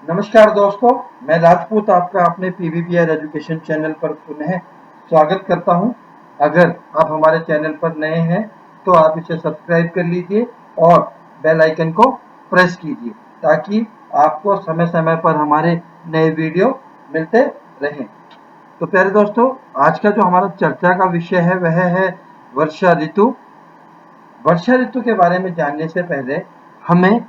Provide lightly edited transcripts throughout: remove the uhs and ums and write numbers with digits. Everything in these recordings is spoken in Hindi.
नमस्कार दोस्तों, मैं राजपूत आपका अपने पीवीपीआर एजुकेशन चैनल पर पुनः स्वागत करता हूं। अगर आप हमारे चैनल पर नए हैं तो आप इसे सब्सक्राइब कर लीजिए और बेल आइकन को प्रेस कीजिए ताकि आपको समय समय पर हमारे नए वीडियो मिलते रहें। तो प्यारे दोस्तों, आज का जो हमारा चर्चा का विषय है वह है वर्षा ऋतु। वर्षा ऋतु के बारे में जानने से पहले हमें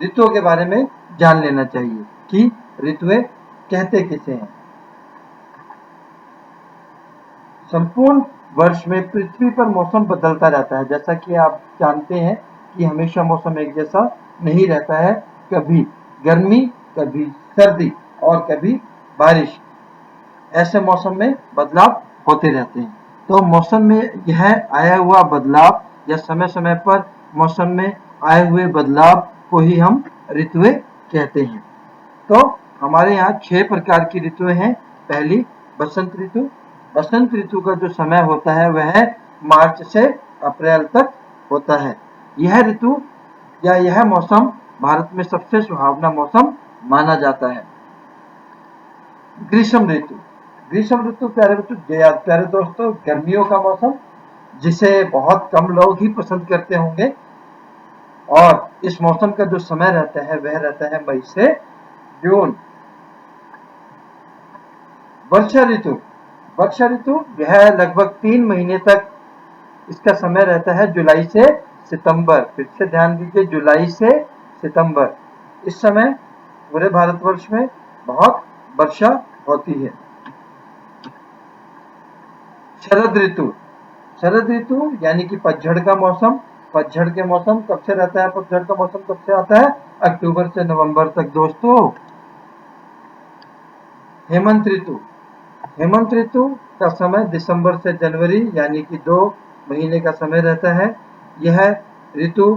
ऋतुओं के बारे में जान लेना चाहिए कि ऋतुएं कहते किसे हैं। संपूर्ण वर्ष में पृथ्वी पर मौसम बदलता रहता है। जैसा कि आप जानते हैं कि हमेशा मौसम एक जैसा नहीं रहता है। कभी गर्मी, कभी सर्दी और कभी बारिश, ऐसे मौसम में बदलाव होते रहते हैं। तो मौसम में यह आया हुआ बदलाव या समय समय पर मौसम में आए हुए बदलाव को ही हम ऋतुएं कहते हैं। तो हमारे यहाँ 6 प्रकार की ऋतुएं हैं। पहली बसंत ऋतु। बसंत ऋतु का जो समय होता है वह मार्च से अप्रैल तक होता है। यह ऋतु या यह मौसम भारत में सबसे सुहावना मौसम माना जाता है। ग्रीष्म ऋतु। ग्रीष्म ऋतु प्यारे दोस्तों, गर्मियों का मौसम, जिसे बहुत कम लोग ही पसंद करते होंगे। और इस मौसम का जो समय रहता है वह रहता है मई से जून। वर्षा ऋतु। वर्षा ऋतु यह लगभग 3 महीने तक इसका समय रहता है, जुलाई से सितंबर। फिर से ध्यान दीजिए, जुलाई से सितंबर। इस समय पूरे भारतवर्ष में बहुत वर्षा होती है। शरद ऋतु। शरद ऋतु यानी कि पतझड़ का मौसम। पतझड़ के मौसम कब से रहता है? पतझड़ का मौसम कब से आता है? अक्टूबर से नवंबर तक दोस्तों। हेमंत ऋतु। हेमंत ऋतु का समय दिसंबर से जनवरी यानी कि 2 महीने का समय रहता है। यह ऋतु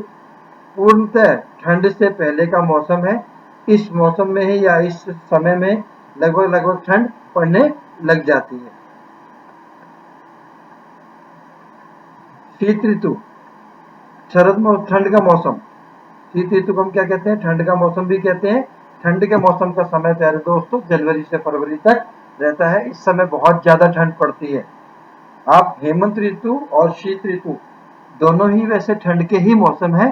पूर्णतः ठंड से पहले का मौसम है। इस मौसम में ही या इस समय में लगभग ठंड पड़ने लग जाती है। शीत ऋतु। ठंड का मौसम। शीत ऋतु को हम क्या कहते हैं? ठंड का मौसम भी कहते हैं। ठंड के मौसम का समय प्यारे दोस्तों जनवरी से फरवरी तक रहता है। इस समय बहुत ज्यादा ठंड पड़ती है। आप हेमंत ऋतु और शीत ऋतु दोनों ही वैसे ठंड के ही मौसम है,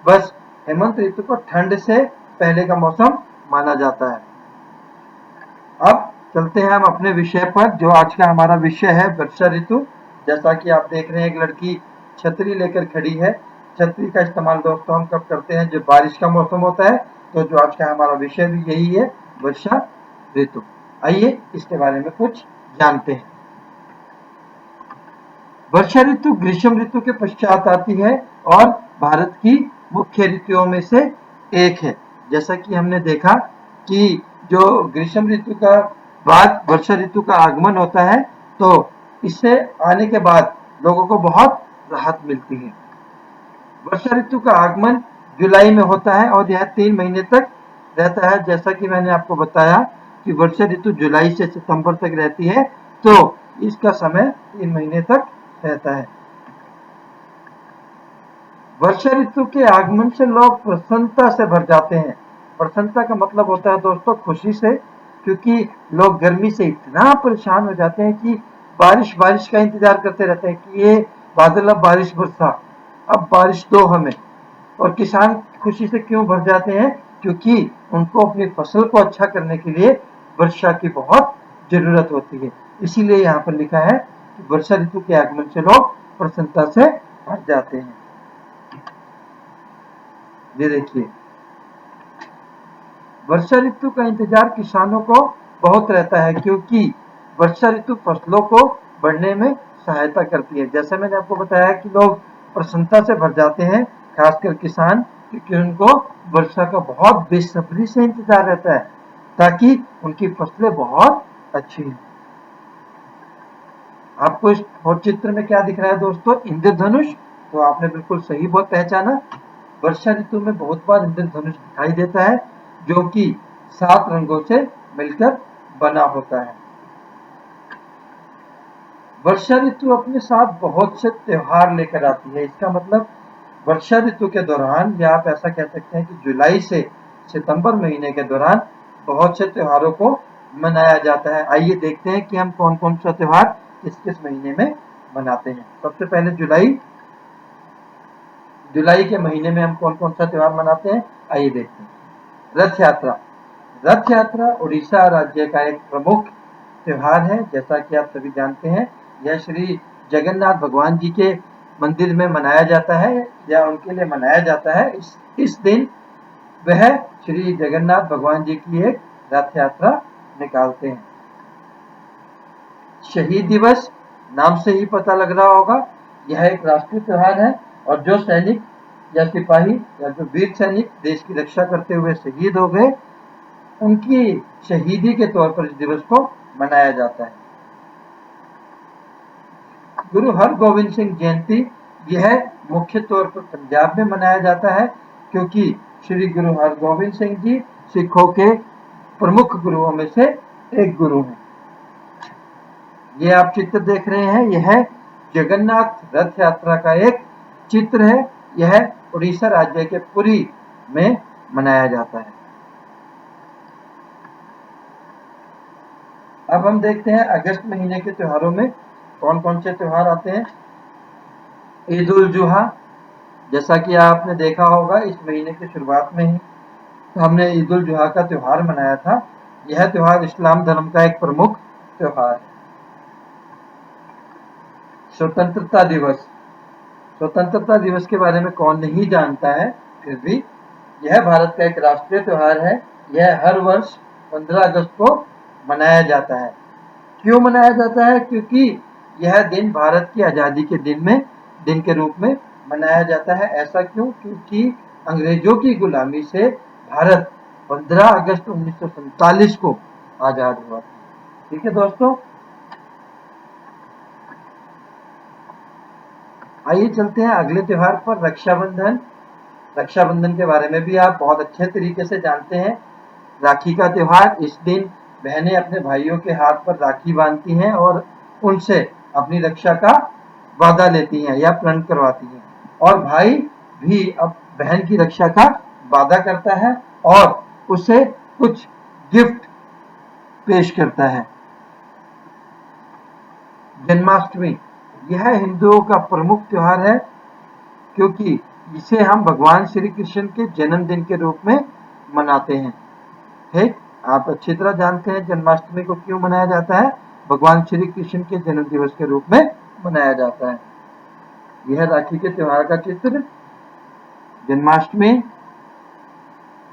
बस हेमंत ऋतु को ठंड से पहले का मौसम माना जाता है। अब चलते हैं हम अपने विषय पर, जो आज का हमारा विषय है वर्षा ऋतु। जैसा कि आप देख रहे हैं, एक लड़की छतरी लेकर खड़ी है। छतरी का इस्तेमाल दोस्तों हम कब करते हैं? जब बारिश का मौसम होता है। तो जो आज का हमारा विषय भी यही है, वर्षा ऋतु। आइए इसके बारे में कुछ जानते हैं। वर्षा ऋतु ग्रीष्म ऋतु के पश्चात आती है और भारत की मुख्य ऋतुओं में से एक है। जैसा कि हमने देखा कि जो ग्रीष्म ऋतु का बाद वर्षा ऋतु का आगमन होता है, तो इससे आने के बाद लोगों को बहुत राहत मिलती है। वर्षा ऋतु का आगमन जुलाई में होता है और यह 3 महीने तक रहता है। जैसा कि मैंने आपको बताया कि वर्षा ऋतु जुलाई से सितंबर तक रहती है, तो इसका समय 3 महीने तक रहता है। वर्षा ऋतु के आगमन से लोग प्रसन्नता से भर जाते हैं। प्रसन्नता का मतलब होता है दोस्तों खुशी से, क्योंकि लोग गर्मी से इतना परेशान हो जाते हैं कि बारिश का इंतजार करते रहते हैं कि ये बादल अब बारिश बरसा, अब बारिश दो हमें। और किसान खुशी से क्यों भर जाते हैं? क्योंकि उनको अपनी फसल को अच्छा करने के लिए वर्षा की बहुत जरूरत होती है। इसीलिए यहाँ पर लिखा है कि वर्षा ऋतु के आगमन से लोग प्रसन्नता से भर जाते हैं। ये देखिए, वर्षा ऋतु का इंतजार किसानों को बहुत रहता है, क्योंकि वर्षा ऋतु फसलों को बढ़ने में सहायता करती है। जैसे मैंने आपको बताया कि लोग प्रसन्नता से भर जाते हैं, खासकर किसान, क्योंकि उनको वर्षा का बहुत बेसब्री से इंतजार रहता है ताकि उनकी फसलें बहुत अच्छी हों। आपको इस चित्र में क्या दिख रहा है दोस्तों? इंद्रधनुष। तो आपने बिल्कुल सही बहुत पहचाना। वर्षा ऋतु में बहुत बार इंद्रधनुष दिखाई देता है, जो कि 7 रंगों से मिलकर बना होता है। वर्षा ऋतु अपने साथ बहुत से त्योहार लेकर आती है। इसका मतलब वर्षा ऋतु के दौरान, या आप ऐसा कह सकते हैं कि जुलाई से सितंबर महीने के दौरान बहुत से त्योहारों को मनाया जाता है। आइए देखते हैं कि हम कौन कौन सा त्योहार किस किस महीने में मनाते हैं। सबसे पहले जुलाई के महीने में हम कौन कौन सा त्योहार मनाते हैं, आइए देखते हैं। रथ यात्रा। रथ यात्रा उड़ीसा राज्य का एक प्रमुख त्योहार है। जैसा कि आप सभी जानते हैं, यह श्री जगन्नाथ भगवान जी के मंदिर में मनाया जाता है या उनके लिए मनाया जाता है। इस दिन वह श्री जगन्नाथ भगवान जी की एक रथ यात्रा निकालते हैं। शहीद दिवस, नाम से ही पता लग रहा होगा, यह एक राष्ट्रीय त्योहार है और जो सैनिक या सिपाही या जो वीर सैनिक देश की रक्षा करते हुए शहीद हो गए, उनकी शहीदी के तौर पर इस दिवस को मनाया जाता है। गुरु हरगोविंद सिंह जयंती, यह मुख्य तौर पर पंजाब में मनाया जाता है क्योंकि श्री गुरु हरगोविंद सिंह जी सिखों के प्रमुख गुरुओं में से एक गुरु हैं। ये आप चित्र देख रहे हैं, यह जगन्नाथ रथ यात्रा का एक चित्र है। यह उड़ीसा राज्य के पुरी में मनाया जाता है। अब हम देखते हैं अगस्त महीने के त्योहारों में कौन कौन से त्योहार आते हैं। ईद उल जुहा, जैसा कि आपने देखा होगा इस महीने की शुरुआत में ही हमने ईद उल जुहा का त्योहार मनाया था। यह त्योहार इस्लाम धर्म का एक प्रमुख त्योहार है। स्वतंत्रता दिवस। स्वतंत्रता दिवस के बारे में कौन नहीं जानता है, फिर भी यह भारत का एक राष्ट्रीय त्योहार है। यह हर वर्ष 15 अगस्त को मनाया जाता है। क्यों मनाया जाता है? क्योंकि यह दिन भारत की आज़ादी के दिन के रूप में मनाया जाता है। ऐसा क्यों? क्योंकि अंग्रेजों की गुलामी से भारत 15 अगस्त 1947 को आज़ाद हुआ। ठीक है दोस्तों, आइए चलते हैं अगले त्योहार पर, रक्षाबंधन। रक्षाबंधन के बारे में भी आप बहुत अच्छे तरीके से जानते हैं। राखी का त्योहार, इस दिन बहनें अपने भाइयों के हाथ पर राखी बांधती हैं और उनसे अपनी रक्षा का वादा लेती हैं या प्रण करवाती हैं, और भाई भी अब बहन की रक्षा का वादा करता है और उसे कुछ गिफ्ट पेश करता है। जन्माष्टमी, यह हिंदुओं का प्रमुख त्योहार है क्योंकि इसे हम भगवान श्री कृष्ण के जन्मदिन के रूप में मनाते हैं। ठीक, आप अच्छी तरह जानते हैं जन्माष्टमी को क्यों मनाया जाता है। भगवान श्री कृष्ण के जन्म दिवस के रूप में मनाया जाता है। यह राखी के त्योहार का चित्र, जन्माष्टमी।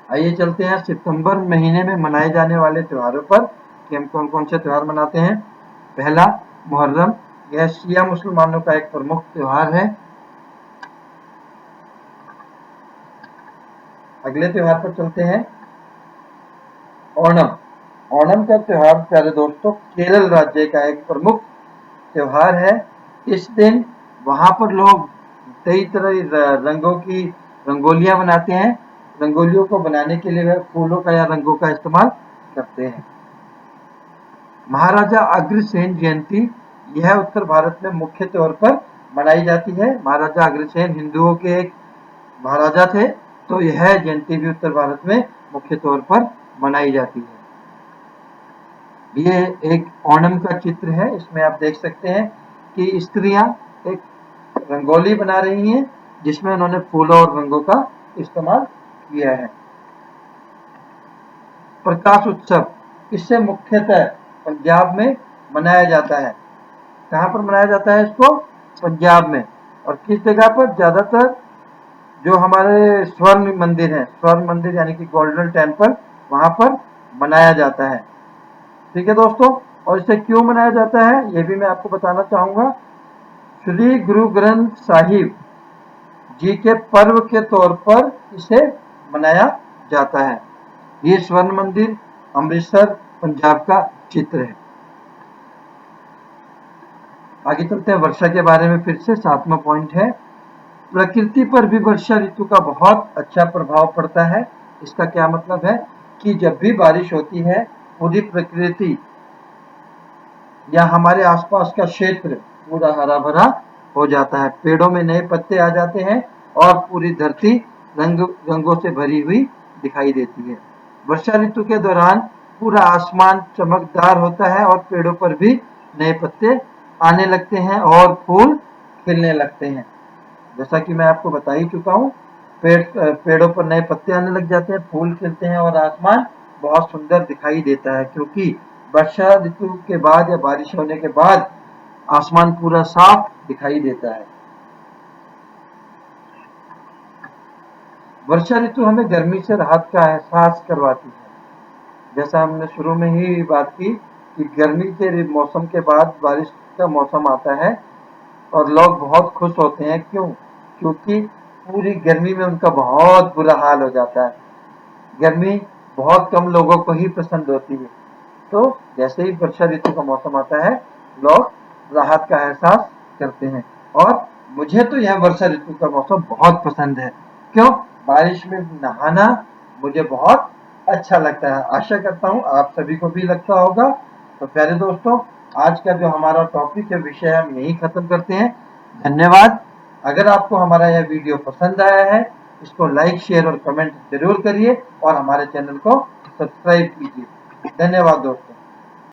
आइए चलते हैं सितंबर महीने में मनाए जाने वाले त्योहारों पर कि हम कौन कौन से त्योहार मनाते हैं। पहला, मुहर्रम, यह शिया मुसलमानों का एक प्रमुख त्योहार है। अगले त्योहार पर चलते हैं, ओणम। ओणम का त्योहार प्यारे दोस्तों केरल राज्य का एक प्रमुख त्योहार है। इस दिन वहां पर लोग कई तरह रंगों की रंगोलियां बनाते हैं। रंगोलियों को बनाने के लिए वह फूलों का या रंगों का इस्तेमाल करते हैं। महाराजा अग्रसेन जयंती, यह उत्तर भारत में मुख्य तौर पर मनाई जाती है। महाराजा अग्रसेन हिंदुओं के एक महाराजा थे, तो यह जयंती भी उत्तर भारत में मुख्य तौर पर मनाई जाती है। ये एक ओणम का चित्र है। इसमें आप देख सकते हैं कि स्त्रियां एक रंगोली बना रही हैं जिसमें उन्होंने फूलों और रंगों का इस्तेमाल किया है। प्रकाश उत्सव, इससे मुख्यतः पंजाब में मनाया जाता है। कहाँ पर मनाया जाता है इसको? पंजाब में। और किस जगह पर? ज्यादातर जो हमारे स्वर्ण मंदिर हैं, स्वर्ण मंदिर यानी कि गोल्डन टेम्पल, वहां पर मनाया जाता है। ठीक है दोस्तों, और इसे क्यों मनाया जाता है ये भी मैं आपको बताना चाहूंगा। श्री गुरु ग्रंथ साहिब जी के पर्व के तौर पर इसे मनाया जाता है। ये स्वर्ण मंदिर अमृतसर पंजाब का चित्र है। आगे चलते हैं, वर्षा के बारे में फिर से 7वां पॉइंट है, प्रकृति पर भी वर्षा ऋतु का बहुत अच्छा प्रभाव पड़ता है। इसका क्या मतलब है कि जब भी बारिश होती है पूरी प्रकृति या हमारे आसपास का क्षेत्र पूरा हरा भरा हो जाता है। पेड़ों में नए पत्ते आ जाते हैं और पूरी धरती रंगों से भरी हुई दिखाई देती है। वर्षा ऋतु के दौरान पूरा आसमान चमकदार होता है और पेड़ों पर भी नए पत्ते आने लगते हैं और फूल खिलने लगते हैं। जैसा कि मैं आपको बता ही चुका हूँ, पेड़ों पर नए पत्ते आने लग जाते हैं, फूल खिलते हैं और आसमान बहुत सुंदर दिखाई देता है, क्योंकि वर्षा ऋतु के बाद या बारिश होने के बाद आसमान पूरा साफ दिखाई देता है। वर्षा ऋतु हमें गर्मी से राहत का एहसास करवाती है। जैसा हमने शुरू में ही बात की कि गर्मी के मौसम के बाद बारिश का मौसम आता है और लोग बहुत खुश होते हैं। क्यों? क्योंकि पूरी गर्मी में उनका बहुत बुरा हाल हो जाता है। गर्मी बहुत कम लोगों को ही पसंद होती है। तो जैसे ही वर्षा ऋतु का मौसम आता है, लोग राहत का एहसास करते हैं और मुझे तो यह वर्षा ऋतु का मौसम बहुत पसंद है। क्यों? बारिश में नहाना मुझे बहुत अच्छा लगता है। आशा करता हूँ आप सभी को भी लगता होगा। तो प्यारे दोस्तों, आज का जो हमारा टॉपिक है, विषय हम यही खत्म करते हैं। धन्यवाद। अगर आपको हमारा यह वीडियो पसंद आया है, इसको लाइक, शेयर और कमेंट जरूर करिए और हमारे चैनल को सब्सक्राइब कीजिए। धन्यवाद दोस्तों।